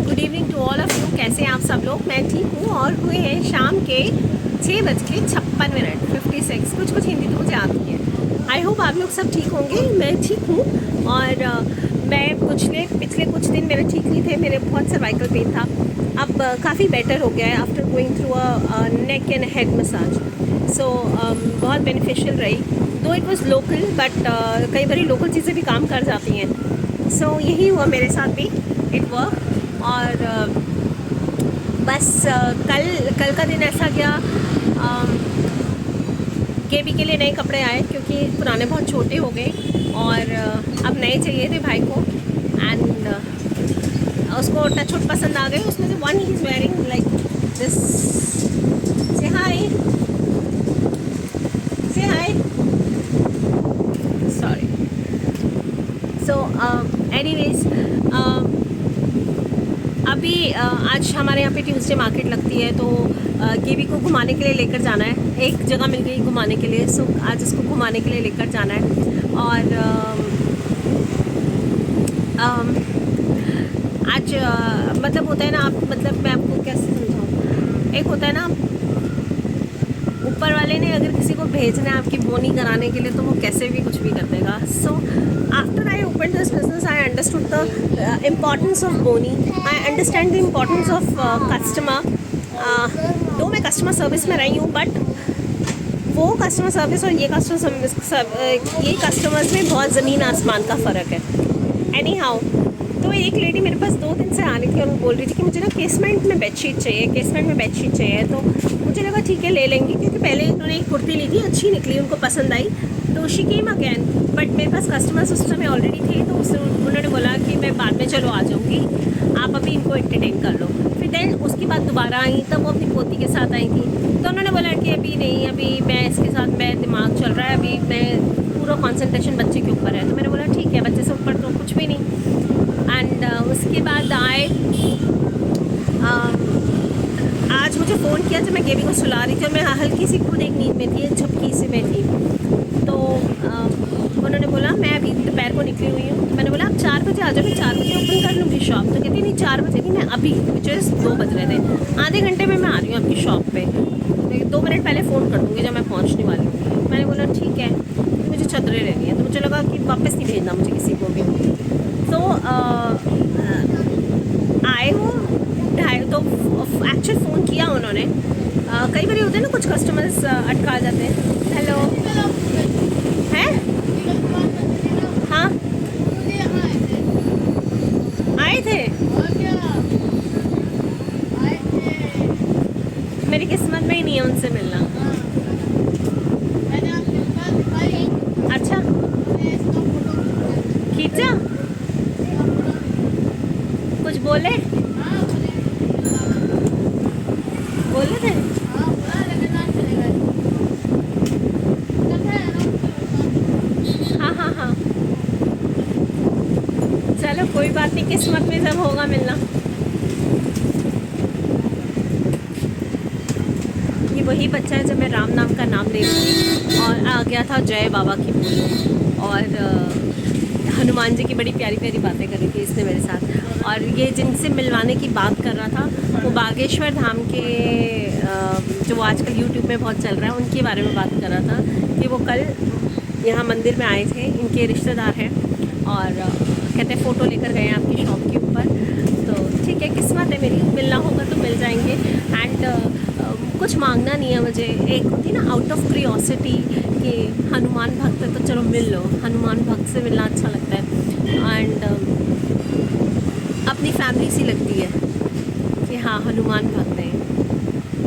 Good evening to all of you. कैसे हैं आप सब लोग? मैं ठीक हूँ और हुए हैं शाम के 6:56 56। कुछ हिंदी तो मुझे आती है। आई होप आप लोग सब ठीक होंगे। मैं ठीक हूँ और मैं पिछले कुछ दिन मेरे ठीक नहीं थे। मेरे बहुत सर्वाइकल पेन था, अब काफ़ी बेटर हो गया है after going through a neck and head massage. So बहुत बेनिफिशियल रही। दो इट वॉज लोकल बट कई बार लोकल चीज़ें भी काम कर जाती हैं। सो यही हुआ मेरे साथ भी, इट वर्क। और बस कल का दिन ऐसा गया, केबी के लिए नए कपड़े आए क्योंकि पुराने बहुत छोटे हो गए और अब नए चाहिए थे भाई को। एंड उसको टच वुड पसंद आ गए। उसमें से one he is wearing like this. से हाय, से हाय, सॉरी। सो एनीवेज, अभी आज हमारे यहाँ पे ट्यूसडे मार्केट लगती है, तो केबी को घुमाने के लिए लेकर जाना है। एक जगह मिल गई घुमाने के लिए, सो आज उसको घुमाने के लिए लेकर जाना है। और आज मतलब होता है ना, आप मतलब मैं आपको कैसे समझाऊँ, एक होता है ना, ऊपर वाले ने अगर किसी को भेजना है आपकी बोनी कराने के लिए तो वो कैसे भी कुछ भी कर देगा। So after I open this business I understood the importance of बोनी। I understand the importance of customer. दो मैं कस्टमर सर्विस में रही हूँ, बट वो कस्टमर सर्विस और ये कस्टमर्स में बहुत ज़मीन आसमान का फ़र्क है। एनी हाउ, तो एक लेडी मेरे पास 2 दिन से आ रही थी और वो बोल रही थी कि मुझे ना केसमेंट में बेडशीट चाहिए। तो मुझे लगा ठीक है ले लेंगे, क्योंकि पहले उन्होंने एक कुर्ती ली थी, अच्छी निकली, उनको पसंद आई, तो शी केम अगैन। बट मेरे पास कस्टमर्स उस समय ऑलरेडी थे, तो उन्होंने बोला कि मैं बाद में चलो आ जाऊँगी, आप अभी इनको एंटरटेन कर लो। फिर देन उसके बाद दोबारा आई, तब वो अपनी पोती के साथ आई थी, तो उन्होंने बोला कि अभी नहीं, अभी मैं इसके साथ, मैं दिमाग चल रहा है, अभी मैं पूरा कॉन्सेंट्रेशन बच्चे के ऊपर है। तो मैंने बोला ठीक है, बच्चे से ऊपर तो कुछ भी नहीं। एंड उसके बाद आज मुझे फ़ोन किया जब मैं केबी को सुला रही थी और मैं हल्की सी खुद एक नींद में थी, एक झपकी सी में थी। तो उन्होंने बोला मैं अभी दोपहर को निकली हुई हूँ, तो मैंने बोला आप 4 बजे आ जाओ, मैं 4 बजे ओपन कर लूँगी शॉप। तो कहती नहीं 4 बजे नहीं, मैं अभी, मुझे 2 बज रहे थे, आधे घंटे में मैं आ रही हूँ आपकी शॉप पे, 2 मिनट पहले फ़ोन कर दूँगी जब मैं पहुँचने वाली हूँ। मैंने बोला ठीक है, तो मुझे चदरें लेनी है, तो मुझे लगा कि वापस नहीं भेजना मुझे किसी को भी। तो आए वो तो एक्चुअल फ़ोन किया उन्होंने। कई बार होते हैं ना, कुछ कस्टमर्स अटका जाते हैं। हेलो, हैं? हाँ, आए थे। मेरी किस्मत में ही नहीं है उनसे मिलना। अच्छा, खींचा, कुछ बोले थे? हाँ, चलो कोई बात नहीं, किस्मत में जब होगा मिलना। ये वही बच्चा है जब मैं राम नाम का नाम ले रही और आ गया था जय बाबा की बोली, और हनुमान जी की बड़ी प्यारी प्यारी बातें करी थी इसने मेरे साथ। और ये जिनसे मिलवाने की बात कर रहा था, वो बागेश्वर धाम के जो आजकल यूट्यूब में बहुत चल रहा है, उनके बारे में बात कर रहा था कि वो कल यहाँ मंदिर में आए थे, इनके रिश्तेदार हैं, और कहते हैं फ़ोटो लेकर गए हैं आपकी शॉप के ऊपर। तो ठीक है, किस्मत है मेरी, मिलना होगा तो मिल जाएंगे। एंड कुछ मांगना नहीं है मुझे। एक होती ना आउट ऑफ क्यूरियोसिटी कि हनुमान भक्त है तो चलो मिल लो, हनुमान भक्त से मिलना अच्छा लगता है। एंड अपनी फैमिली सी लगती है कि हाँ हनुमान भक्त हैं,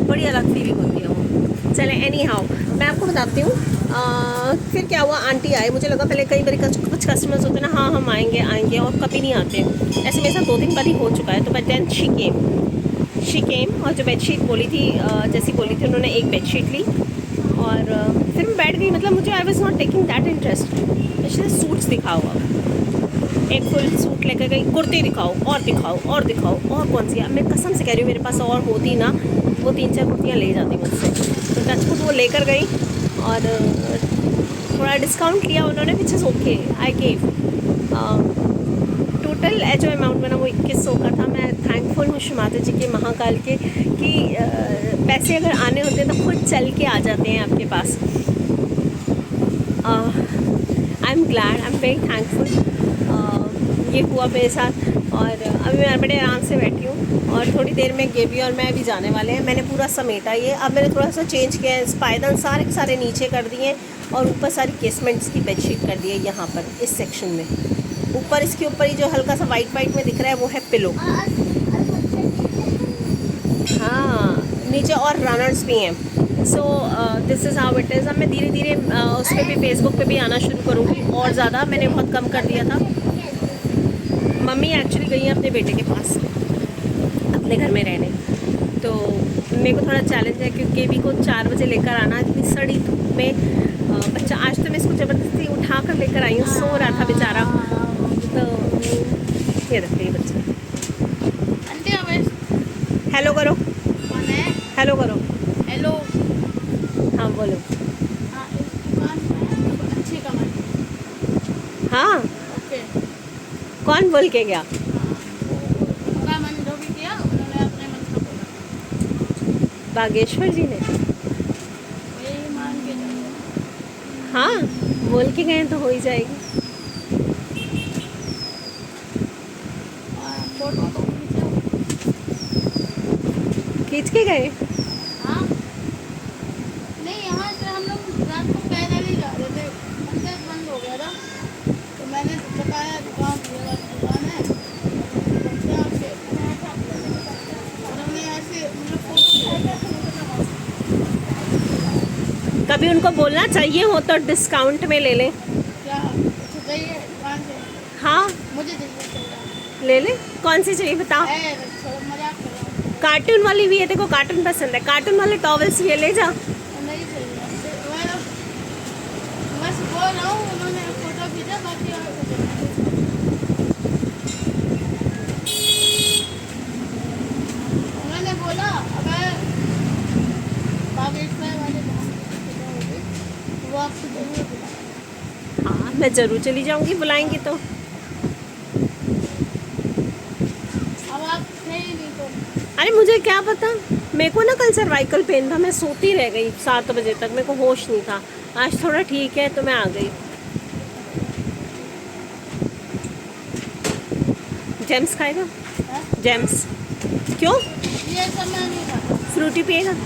बड़ी अलग फीलिंग होती है वो। चले, एनी हाउ मैं आपको बताती हूँ। फिर क्या हुआ, आंटी आए। मुझे लगा पहले कई बार कुछ कस्टमर्स होते हैं ना, हाँ हम आएंगे और कभी नहीं आते। ऐसे मेरे साथ 2-3 बार ही हो चुका है। तो बट देन शी केम और जो बेडशीट बोली थी, जैसी बोली थी उन्होंने, एक बेडशीट ली और फिर मैं बैठ गई। मतलब मुझे I was not taking that interest. मुझे सूट्स दिखाओ, एक फुल सूट लेकर गई, कुर्ती दिखाओ और दिखाओ और दिखाओ, और कौन सी है। मैं कसम से कह रही हूँ, मेरे पास और होती ना, वो 3-4 कुर्तियाँ ले जाती मुझसे। तो टचवुड वो लेकर गई और थोड़ा डिस्काउंट लिया उन्होंने, which is okay. I gave total जो अमाउंट बना वो 2100 का था। मैं थैंकफुल कुछ माता जी के महाकाल के कि पैसे अगर आने होते हैं तो खुद चल के आ जाते हैं आपके पास। I am glad, I am very thankful ये हुआ मेरे साथ। और अभी मैं बड़े आराम से बैठी हूँ और थोड़ी देर में गेबी और मैं भी जाने वाले हैं। मैंने पूरा समेटा ये, अब मैंने थोड़ा सा चेंज किया है, स्पाइडर सारे के सारे नीचे कर दिए और ऊपर सारी केसमेंट्स की बेडशीट कर दी है यहाँ पर इस सेक्शन में। ऊपर इसके ऊपर ही जो हल्का सा वाइट वाइट में दिख रहा है वो है पिलो। हाँ, नीचे और रनर्स भी हैं। So this is how it is. अब मैं धीरे धीरे उस पर भी, फेसबुक पे भी आना शुरू करूँगी और ज़्यादा। मैंने बहुत कम कर दिया था। मम्मी एक्चुअली गई हैं अपने बेटे के पास अपने घर में रहने, तो मेरे को थोड़ा चैलेंज है क्योंकि भी को 4 बजे लेकर आना इतनी सड़ी धूप में। बच्चा आज तो मैं इसको ज़बरदस्ती उठा कर लेकर आई हूँ, सो रहा था बेचारा। तो ये देखते ही बच्चा। हेलो करो, हेलो करो। हेलो। हाँ बोलो। अच्छी कमाई। हाँ, ओके। कौन बोल के गया? उनका मन जो भी किया उन्होंने अपने मन का बोला। बागेश्वर जी ने? यही मान के जाओ। हाँ, बोल के गए तो हो ही जाएगी। फोटो तो खींचो। खींच के गए? हाँ, नहीं यहाँ से हम लोग रात को पैदल ही जा रहे थे, मंदिर बंद हो गया था तो मैंने बताया दुकान ये वाली दुकान है, यहाँ से उन्होंने ऐसे मतलब फोटो। कभी उनको बोलना चाहिए हो तो डिस्काउंट में ले लें। क्या कुछ चाहिए दुकान से? हाँ, मुझे चाहिए। ले ले। कौन सी चाहिए बताओ? थोड़ा मजाक कर रहा हूँ। कार्टून वाली भी है, देखो कार्टून पसंद है, कार्टून वाले टॉवल्स भी है, ले जा। नहीं चाहिए, मैं बस बोल रहा हूँ। उन्होंने फोटो खींचा, बाकी और कुछ नहीं। उन्होंने बोला अगर बागेश्वर वाले वो आपको जरूर बुलाएंगे। हाँ, मैं ज़रूर चली जाऊंगी, बुलाएंगी तो। अब आप थे ही नहीं तो। अरे मुझे क्या पता, मेरे को ना कल सर्वाइकल पेन था, मैं सोती रह गई 7 बजे तक, मेरे को होश नहीं था। आज थोड़ा ठीक है तो मैं आ गई। जेम्स खाएगा? हाँ? जेम्स क्यों? ये सब मैं नहीं खाता। फ्रूटी पिएगा? ये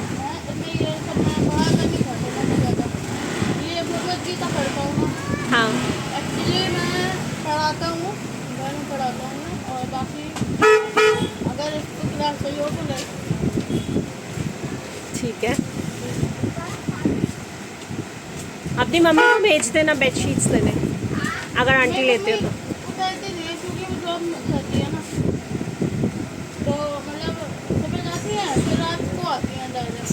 सब मैं बाहर का नहीं खाता, मैंने ज़्यादा ये भगवद गीता पढ़ता हूँ ना। हाँ, एक्चुअली मैं पढ़ाता हूँ, घर में पढ़ाता हूँ और बाकी अगर इसको क्लास सही हो तो ले। ठीक है। अपनी मम्मी को भेज देना बेडशीट्स लेने, अगर आंटी लेते हो तो। उतरती नहीं है क्योंकि वो जॉब करती है ना, तो मतलब सुबह जाती है फिर रात को आती है डायरेक्ट।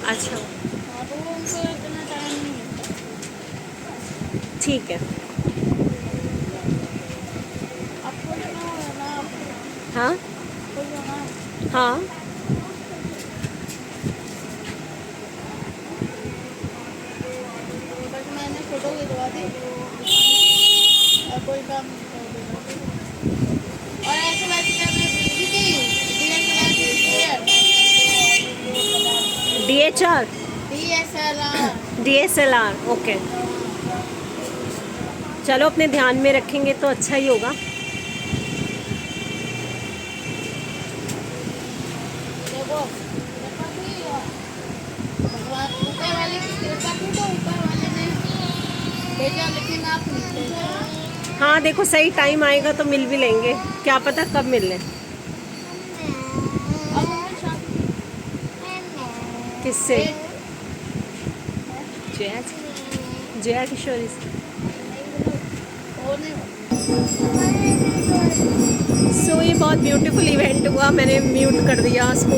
अच्छा, हाँ, तो वो उनको इतना टाइम नहीं मिलता। ठीक है। आपको लेना हो ना? हाँ आपको लेना? हाँ, बस मैंने फोटो गिरवा दी और कोई काम नहीं कर देगा। और ऐसे वैसे कैमरे खरीदी थी, DHR DSLR। DSLR, okay. चलो अपने ध्यान में रखेंगे तो अच्छा ही होगा। देखो भगवान ऊपर वाले की कृपा थी तो ऊपर वाले ने भेजा, लेकिन आप नहीं भेजा। हाँ देखो, सही टाइम आएगा तो मिल भी लेंगे, क्या पता कब मिल लें। अब उनकी शादी किससे? जया जया किशोरी से। होने सो ये बहुत ब्यूटीफुल इवेंट हुआ। मैंने म्यूट कर दिया उसको,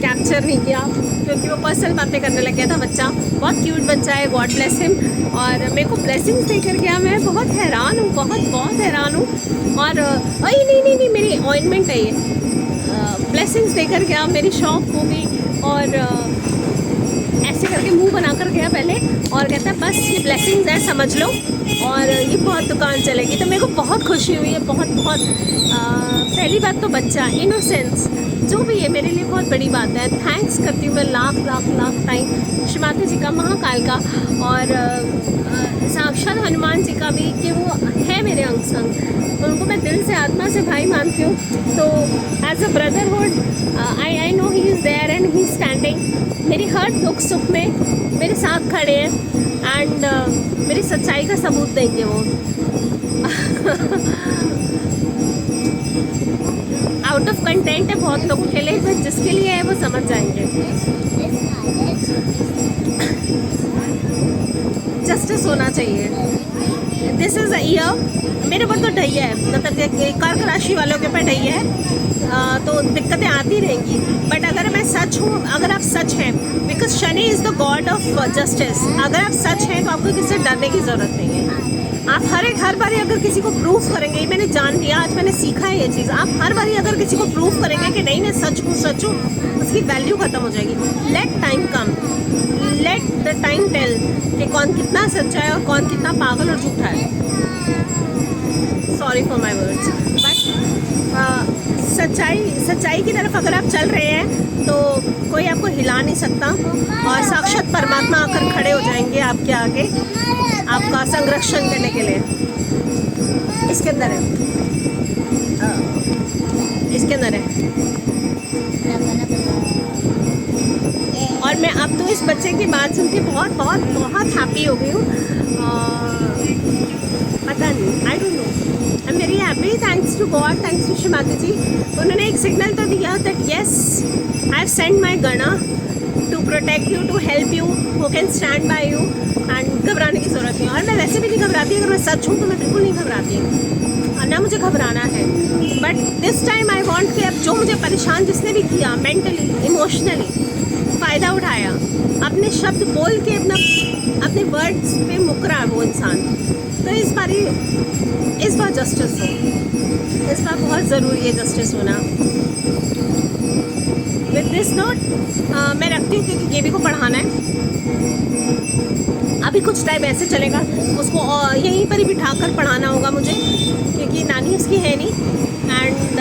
कैप्चर नहीं किया क्योंकि वो पर्सनल बातें करने लग गया था बच्चा। बहुत क्यूट बच्चा है, गॉड ब्लेस हिम। और मेरे को ब्लेसिंग्स देकर गया, मैं बहुत हैरान हूँ, बहुत हैरान हूँ। और अरे नहीं, मेरी ऑइंटमेंट है ये। ब्लेसिंग्स देकर गया, मेरी शॉप हो गई। और ऐसे करके मुंह बनाकर गया पहले और कहता है बस ये ब्लेसिंग्स है, समझ लो, और ये बहुत दुकान चलेगी। तो मेरे को बहुत खुशी हुई है, बहुत। पहली बात तो बच्चा, इनोसेंस, जो भी है मेरे लिए बहुत बड़ी बात है। थैंक्स करती हूँ मैं लाख लाख लाख टाइम श्रीमाता जी का, महाकाल का, और साक्षात हनुमान जी का भी, कि वो है मेरे अंग संग। उनको मैं दिल से, आत्मा से भाई मानती हूँ। तो as a brotherhood I know he is there and he is standing. मेरी हर दुख सुख में मेरे साथ खड़े हैं एंड मेरी सच्चाई का सबूत देंगे वो। आउट ऑफ कंटेंट है बहुत लोगों के लिए, बट जिसके लिए है वो समझ जाएंगे। जस्टिस होना चाहिए। दिस इज़ अ ईयर, मेरे ऊपर तो ढैया है, मतलब कर्क राशि वालों के ऊपर ढैया है, तो दिक्कतें आती रहेंगी। बट अगर मैं सच हूँ, अगर आप सच हैं, because Shani is the God of justice, अगर आप सच हैं तो आपको किसी से डरने की ज़रूरत नहीं है। आप हर बारी अगर किसी को प्रूफ करेंगे, ये मैंने जान लिया, आज मैंने सीखा है ये चीज़, आप हर बारी अगर किसी को प्रूफ करेंगे कि नहीं मैं सच हूँ, उसकी वैल्यू ख़त्म हो जाएगी। Let time come, let the time tell कि कौन कितना सच्चा है और कौन कितना पागल और झूठा है। Sorry for my words, but सच्चाई की तरफ अगर आप चल रहे हैं तो कोई आपको हिला नहीं सकता, और साक्षात परमात्मा आकर खड़े हो जाएंगे आपके आगे, आपका संरक्षण करने के लिए। इसके अंदर है, इसके अंदर है। और मैं अब तो इस बच्चे की बात सुन के बहुत बहुत बहुत हैप्पी हो गई हूँ। पता नहीं, I don't know, I am very happy. Thanks to God, thanks to Shrimata ji. उन्होंने एक सिग्नल तो दिया that yes I have send my gana to protect you, to help you, who can stand by you, and घबराने की ज़रूरत नहीं। और मैं वैसे भी नहीं घबराती, अगर मैं सच हूँ तो मैं बिल्कुल नहीं घबराती, और ना मुझे घबराना है। But this time I want कि अब जो मुझे परेशान जिसने भी किया, मेंटली इमोशनली फ़ायदा उठाया, अपने शब्द बोल के अपने वर्ड्स पे मुकरा है वो इंसान, तो इस बार जस्टिस हो, इस बार बहुत ज़रूरी है जस्टिस होना। विद दिस नोट मैं रखती हूँ, क्योंकि गेबी को पढ़ाना है। अभी कुछ टाइम ऐसे चलेगा, उसको यहीं पर ही बिठाकर पढ़ाना होगा मुझे, क्योंकि नानी उसकी है नहीं। एंड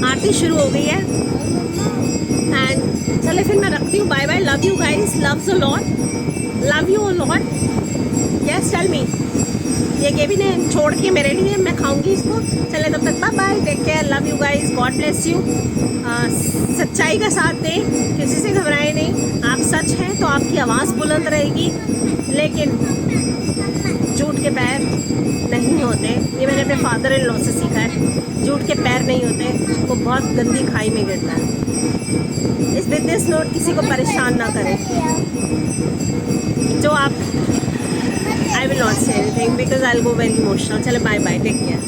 आरती शुरू हो गई है। एंड चले फिर मैं रखती हूँ, bye bye, love you guys, loves a lot, love you a lot, yes tell me. ये गेबी ने छोड़ के मेरे लिए, मैं खाऊंगी इसको। चले तब तक bye bye, take care, love you guys, God bless you. सच्चाई का साथ दें, किसी से घबराए नहीं। आप सच हैं तो आपकी आवाज़ बुलंद रहेगी, लेकिन झूठ के पैर नहीं होते। ये मैंने अपने फादर इन लॉ से सीखा है, झूठ के पैर नहीं होते, वो बहुत गंदी खाई में गिरता है। इस बिजनेस नोट किसी को परेशान ना करें। जो आप, I will not say anything because I'll go very emotional. चलो बाय बाय, टेक केयर।